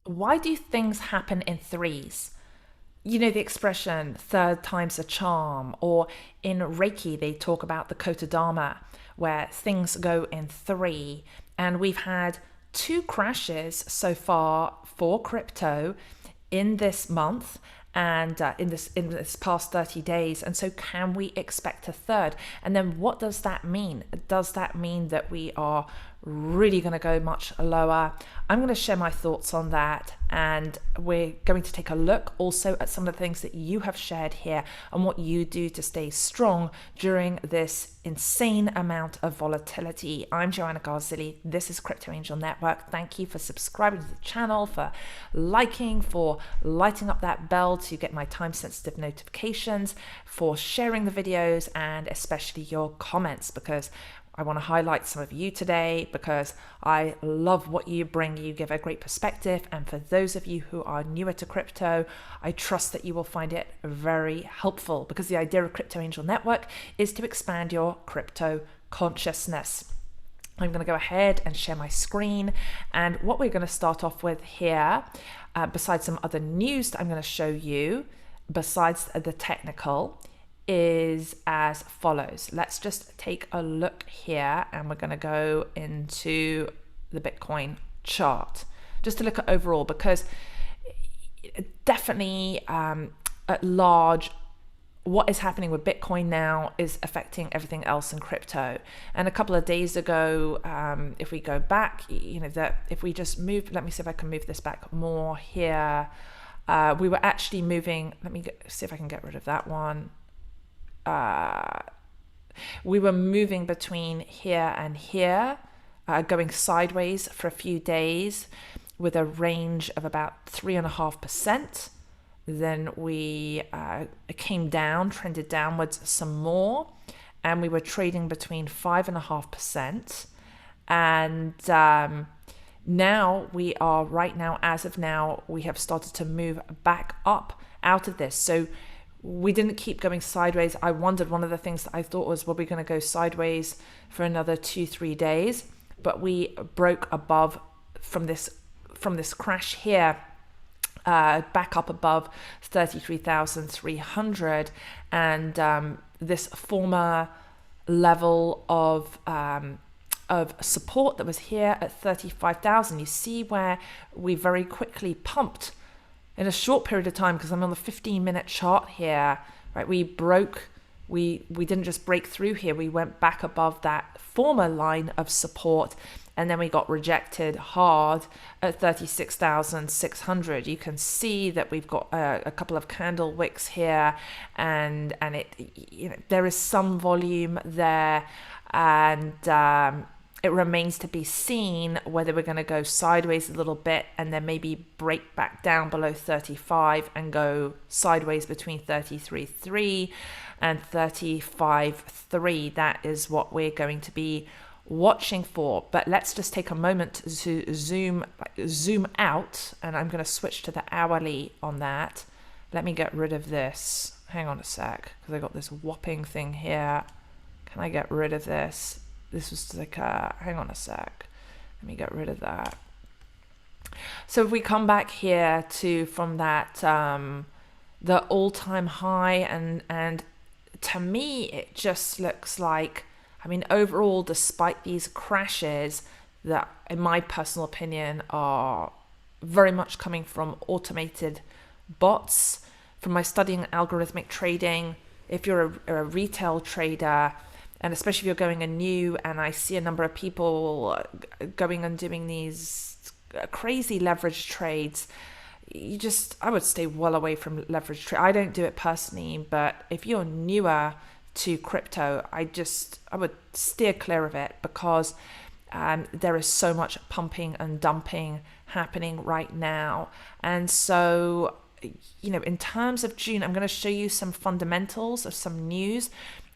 Why do things happen in threes? You know the expression, third time's a charm, or in Reiki, they talk about the Kotodama, where things go in three. And we've had two crashes so far for crypto in this month and in this past 30 days. And so can we expect a third? And then what does that mean? Does that mean that we are really going to go much lower? I'm going to share my thoughts on that, and we're going to take a look also at some of the things that you have shared here and what you do to stay strong during this insane amount of volatility. I'm Joanna Garzilli. This is Crypto Angel Network. Thank you for subscribing to the channel, for liking, for lighting up that bell to get my time-sensitive notifications, for sharing the videos, and especially your comments, because I want to highlight some of you today because I love what you bring. You give a great perspective. And for those of you who are newer to crypto, I trust that you will find it very helpful, because the idea of Crypto Angel Network is to expand your crypto consciousness. I'm going to go ahead and share my screen. And what we're going to start off with here, besides some other news that I'm going to show you, besides the technical, is as follows. Let's just take a look here, and we're going to go into the Bitcoin chart just to look at overall, because definitely at large, what is happening with Bitcoin now is affecting everything else in crypto. And a couple of days ago, if we go back, that if we just move, let me see if I can move this back more here. We were actually moving, let me see if I can get rid of that one. We were moving between here and here, going sideways for a few days with a range of about 3.5%. Then we came down, trended downwards some more, and we were trading between 5.5%. And now we are, right now, as of now, we have started to move back up out of this. So we didn't keep going sideways. I wondered, one of the things that I thought was, were we going to go sideways for another 2-3 days? But we broke above from this crash here, back up above 33,300, and this former level of support that was here at 35,000. You see where we very quickly pumped in a short period of time, because I'm on the 15-minute chart here, right? We didn't just break through here. We went back above that former line of support, and then we got rejected hard at 36,600. You can see that we've got a couple of candle wicks here, and it, there is some volume there, and it remains to be seen whether we're going to go sideways a little bit and then maybe break back down below 35 and go sideways between 33.3 and 35.3. That is what we're going to be watching for. But let's just take a moment to zoom out, and I'm going to switch to the hourly on that. Let me get rid of this. Hang on a sec, because I got this whopping thing here. Can I get rid of this? This was like hang on a sec. Let me get rid of that. So if we come back here to from that the all-time high, and to me it just looks like, I mean, overall, despite these crashes that in my personal opinion are very much coming from automated bots, from my studying algorithmic trading, if you're a retail trader, and especially if you're going anew, and I see a number of people going and doing these crazy leverage trades, I would stay well away from leverage trade. I don't do it personally, but if you're newer to crypto, I would steer clear of it, because there is so much pumping and dumping happening right now. And so, in terms of June, I'm going to show you some fundamentals of some news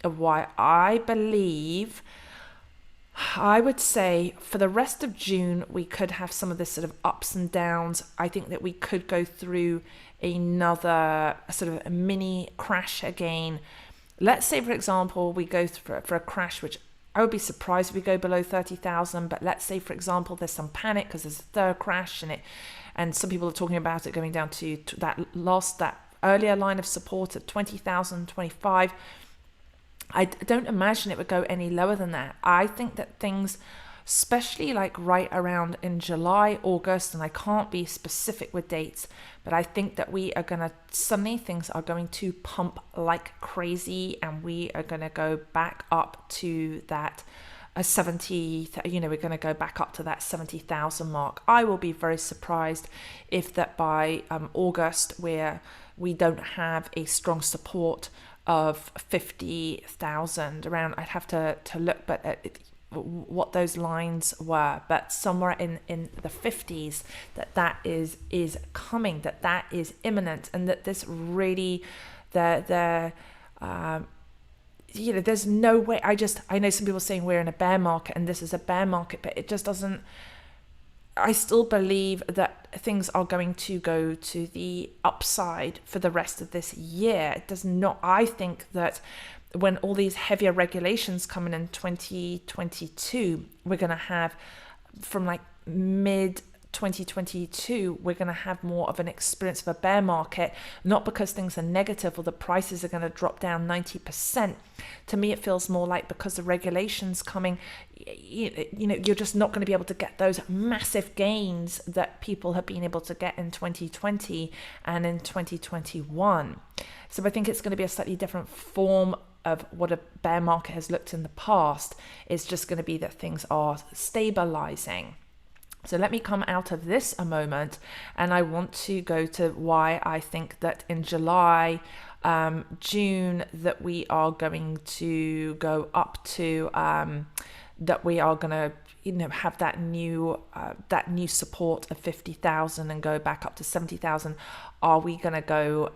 of why I believe, I would say for the rest of June, we could have some of this sort of ups and downs. I think that we could go through another sort of a mini crash again. Let's say, for example, we go for a crash, which I would be surprised if we go below 30,000. But let's say, for example, there's some panic because there's a third crash, and some people are talking about it going down to that earlier line of support at 20,000, 25. I don't imagine it would go any lower than that. I think that things, especially like right around in July, August, and I can't be specific with dates, but I think that suddenly things are going to pump like crazy, and we are going to go back up to that 70, we're going to go back up to that 70,000 mark. I will be very surprised if that by August we don't have a strong support of 50,000 around. I'd have to look at what those lines were, but somewhere in the 50s that is coming, that is imminent, and that this really there's no way. I know some people saying we're in a bear market and this is a bear market, but it just doesn't. I still believe that things are going to go to the upside for the rest of this year. It does not. I think that when all these heavier regulations come in 2022, we're going to have, from like mid 2022, we're going to have more of an experience of a bear market, not because things are negative or the prices are going to drop down 90%. To me, it feels more like because the regulations coming, you're just not going to be able to get those massive gains that people have been able to get in 2020 and in 2021. So I think it's going to be a slightly different form of what a bear market has looked in the past. It's just going to be that things are stabilizing. So let me come out of this a moment, and I want to go to why I think that in July, June, that we are going to go up to, that we are going to, have that new support of 50,000 and go back up to 70,000. Are we going to go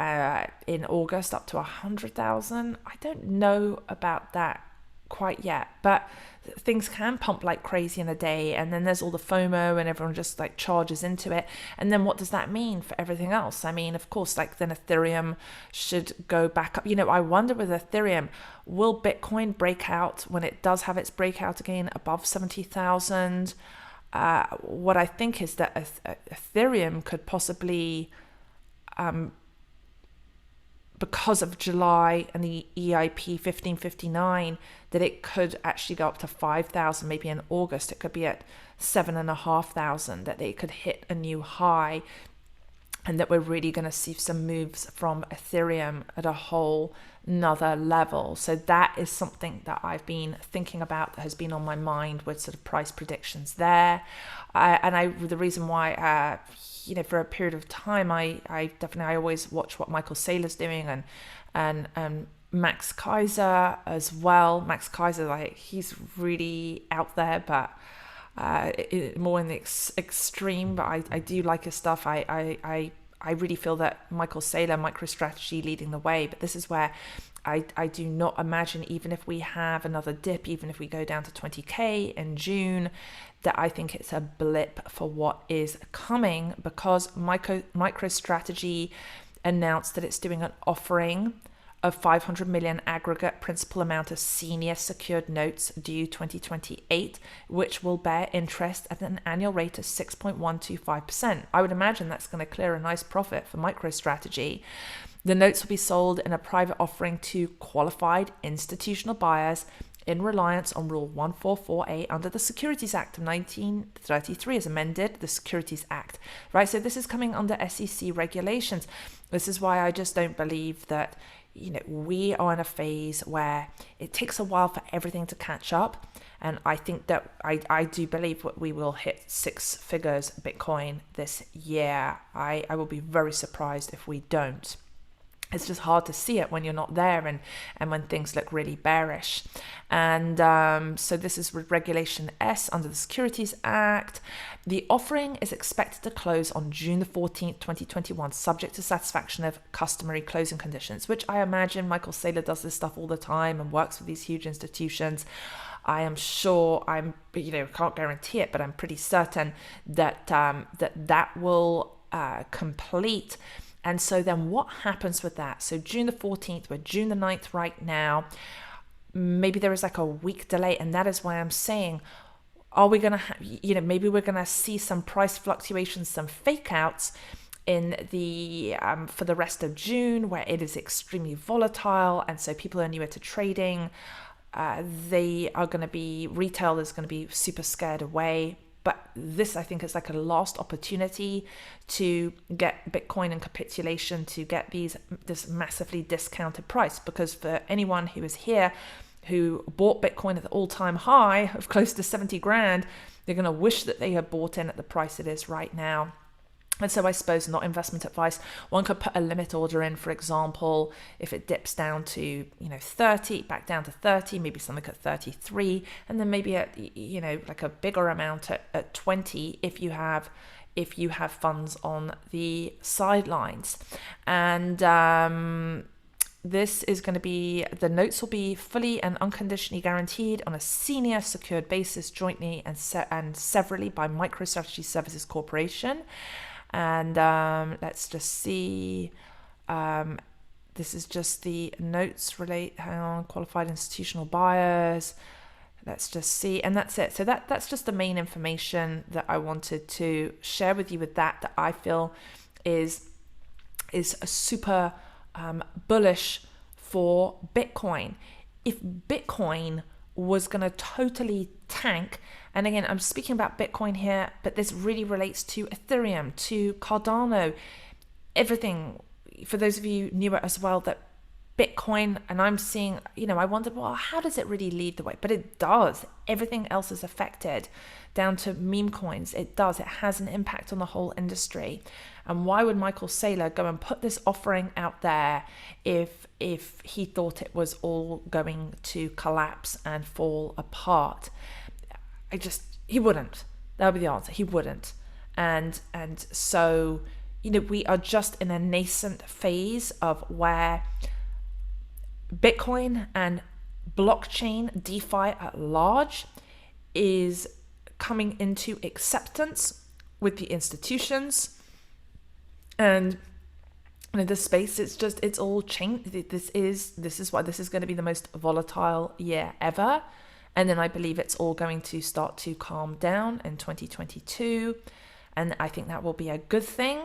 in August up to 100,000? I don't know about that quite yet, but things can pump like crazy in a day, and then there's all the FOMO and everyone just like charges into it, and then what does that mean for everything else? I mean, of course, like then Ethereum should go back up. I wonder with Ethereum, will Bitcoin break out when it does have its breakout again above 70,000? What I think is that Ethereum could possibly, because of July and the EIP 1559, that it could actually go up to 5,000. Maybe in August it could be at 7,500, that they could hit a new high, and that we're really going to see some moves from Ethereum at a whole nother level. So that is something that I've been thinking about, that has been on my mind with sort of price predictions there. The reason why, for a period of time, I always watch what Michael Saylor's doing, and Max Kaiser as well. Max Kaiser, he's really out there, but more in the extreme. But I do like his stuff. I really feel that Michael Saylor, MicroStrategy, leading the way. But this is where I do not imagine, even if we have another dip, even if we go down to 20K in June, that I think it's a blip for what is coming, because MicroStrategy announced that it's doing an offering of 500 million aggregate principal amount of senior secured notes due 2028, which will bear interest at an annual rate of 6.125%. I would imagine that's going to clear a nice profit for MicroStrategy. The notes will be sold in a private offering to qualified institutional buyers in reliance on Rule 144A under the Securities Act of 1933 as amended, the Securities Act, right? So this is coming under SEC regulations. This is why I just don't believe that, we are in a phase where it takes a while for everything to catch up. And I think that I do believe that we will hit six figures Bitcoin this year. I will be very surprised if we don't. It's just hard to see it when you're not there, and when things look really bearish. And so this is with Regulation S under the Securities Act. The offering is expected to close on June the 14th, 2021, subject to satisfaction of customary closing conditions, which I imagine Michael Saylor does this stuff all the time and works with these huge institutions. I am sure, can't guarantee it, but I'm pretty certain that that will complete. And so then what happens with that? So June the 14th, we're June the 9th right now. maybe there is like a week delay, and that is why I'm saying, are we going to have, maybe we're going to see some price fluctuations, some fake outs in the for the rest of June, where it is extremely volatile, and so people are newer to trading. They are going to be, retail is going to be super scared away. But this, I think, is like a last opportunity to get Bitcoin in capitulation, to get this massively discounted price. Because for anyone who is here who bought Bitcoin at the all-time high of close to 70 grand, they're going to wish that they had bought in at the price it is right now. And so I suppose, not investment advice, one could put a limit order in, for example, if it dips down to, 30, back down to 30, maybe something at 33, and then maybe at, like a bigger amount at 20 if you have funds on the sidelines. And this is going to be, the notes will be fully and unconditionally guaranteed on a senior secured basis jointly and severally by MicroStrategy Services Corporation. And let's just see. This is just the notes qualified institutional buyers. Let's just see. And that's it. So that's just the main information that I wanted to share with you with that I feel is a super bullish for Bitcoin. If Bitcoin was going to totally tank, and again, I'm speaking about Bitcoin here, but this really relates to Ethereum, to Cardano, everything. For those of you newer as well, that Bitcoin, and I'm seeing, I wonder, well, how does it really lead the way? But it does. Everything else is affected, down to meme coins. It does. It has an impact on the whole industry. And why would Michael Saylor go and put this offering out there if he thought it was all going to collapse and fall apart? He wouldn't. That would be the answer. He wouldn't. And so, we are just in a nascent phase of where Bitcoin and blockchain, DeFi at large, is coming into acceptance with the institutions. And in this space, it's all changed. This is why this is going to be the most volatile year ever. And then I believe it's all going to start to calm down in 2022. And I think that will be a good thing.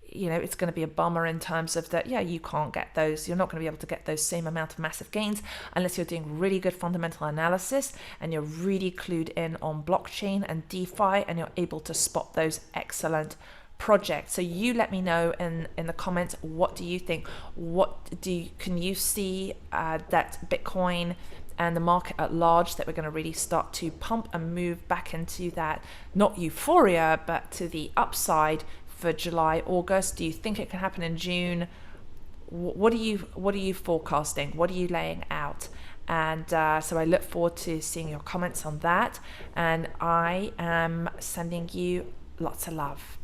It's going to be a bummer in terms of that, you can't get those. You're not going to be able to get those same amount of massive gains unless you're doing really good fundamental analysis and you're really clued in on blockchain and DeFi and you're able to spot those excellent projects. So you let me know in the comments, what do you think? Can you see that Bitcoin and the market at large, that we're going to really start to pump and move back into that, not euphoria, but to the upside for July, August? Do you think it can happen in June? What are you forecasting? What are you laying out? And so I look forward to seeing your comments on that. And I am sending you lots of love.